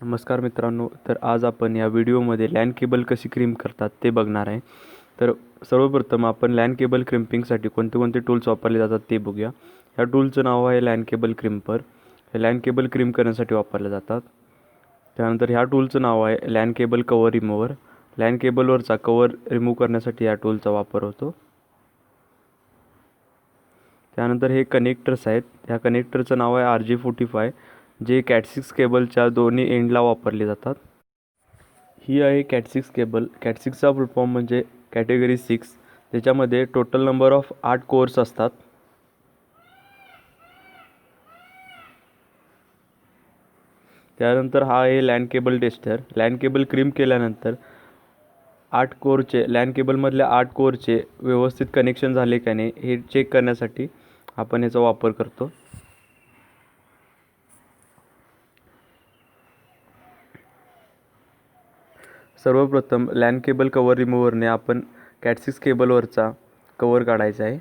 नमस्कार मित्रांनो, तर आज आपण या व्हिडिओमध्ये लॅन केबल कशी क्रिम करतात ते बघणार आहे. तर सर्वप्रथम आपण लॅन केबल क्रिम्पिंगसाठी कोणते कोणते टूल्स वापरले जातात ते बघूया. ह्या टूलचं नाव आहे लॅन केबल क्रिम्पर. हे लॅन केबल क्रिम करण्यासाठी वापरले जातात. त्यानंतर ह्या टूलचं नाव आहे LAN cable cover remover. LAN केबलवरचा कवर रिमूव्ह करण्यासाठी या टूलचा वापर होतो. त्यानंतर हे कनेक्टर्स आहेत. ह्या कनेक्टरचं नाव आहे RJ45, जे कॅट6 केबलच्या दोन्ही एंडला वापरले जातात. ही आहे कॅट6 केबल. कॅट6चा फुल फॉर्म म्हणजे कॅटेगरी 6. त्याच्यामध्ये टोटल नंबर ऑफ 8 कोर्स असतात. त्यानंतर हा आहे LAN cable tester. LAN cable cream केल्यानंतर 8 कोरचे लॅन केबलमधल्या 8 कोरचे व्यवस्थित कनेक्शन झाले का नाही हे चेक करण्यासाठी आपण याचा वापर करतो. सर्वप्रथम लॅन केबल कवर रिमूव्हरने आपण कॅट6 केबलवरचा कवर काढायचा आहे.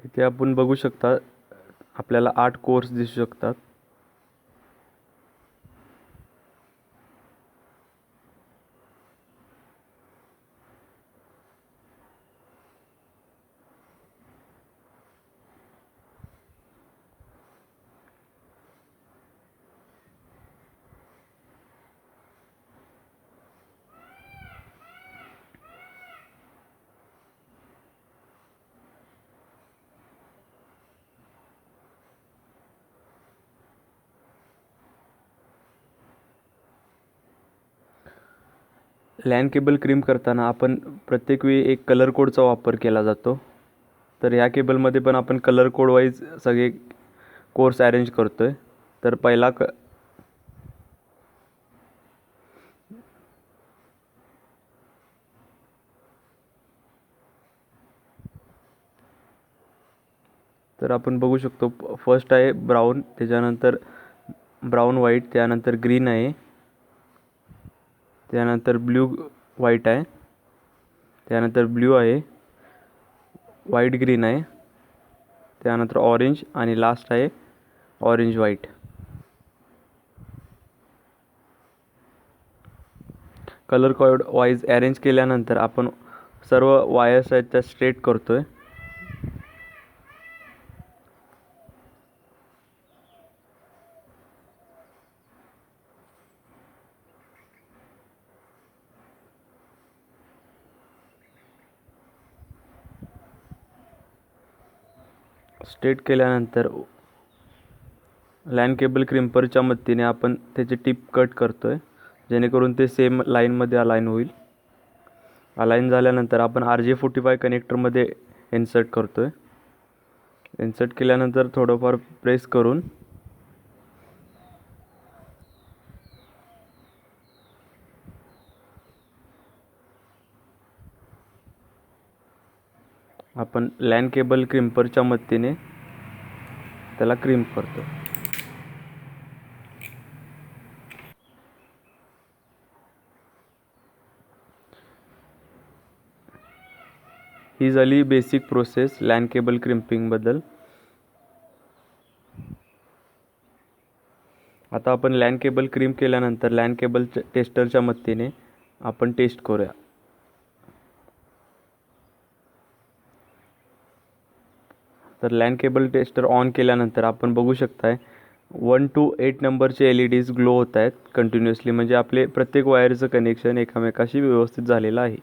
इथे आपण बघू शकता, आपल्याला 8 कोर्स दिसू शकतात. लॅन केबल क्रिम करताना आपण प्रत्येक वेळी एक कलर कोडचा वापर केला जातो. तर ह्या केबलमध्ये पण आपण कलर कोड वाईज सगळे कोर्स अरेंज करतोय. तर पहिला तर आपण बघू शकतो, फर्स्ट आहे ब्राऊन, त्याच्यानंतर ब्राऊन व्हाईट, त्यानंतर ग्रीन आहे, त्यानंतर ब्ल्यू व्हाईट आहे, त्यानंतर ब्ल्यू आहे, व्हाईट ग्रीन आहे, त्यानंतर ऑरेंज आणि लास्ट आहे orange white. Colour code wise arrange केल्यानंतर आपण सर्व वायर्स आहेत त्या स्ट्रेट करतोय. स्ट्रेट केल्यानंतर लॅन केबल क्रिम्परच्या मदतीने आपण त्याचे टिप कट करतोय, जेणेकरून ते सेम लाईनमध्ये अलाइन होईल. अलाइन झाल्यानंतर आपण RJ45 कनेक्टरमध्ये इन्सर्ट करतोय. इन्सर्ट केल्यानंतर थोडंफार प्रेस करून आपण लॅन केबल क्रिम्परच्या मदतीने त्याला क्रिम्प करतो. ही झाली बेसिक प्रोसेस लॅन केबल क्रिम्पिंगबद्दल. आता आपण लॅन केबल क्रिम केल्यानंतर लॅन केबल टेस्टरच्या मदतीने आपण टेस्ट करूया. तर लॅन केबल टेस्टर ऑन केल्यानंतर आपण बघू शकताय 1 to 8 नंबरचे LEDs ग्लो होत आहेत कंटिन्युअसली, म्हणजे आपले प्रत्येक वायरचं कनेक्शन एकमेकाशी व्यवस्थित झालेलं आहे.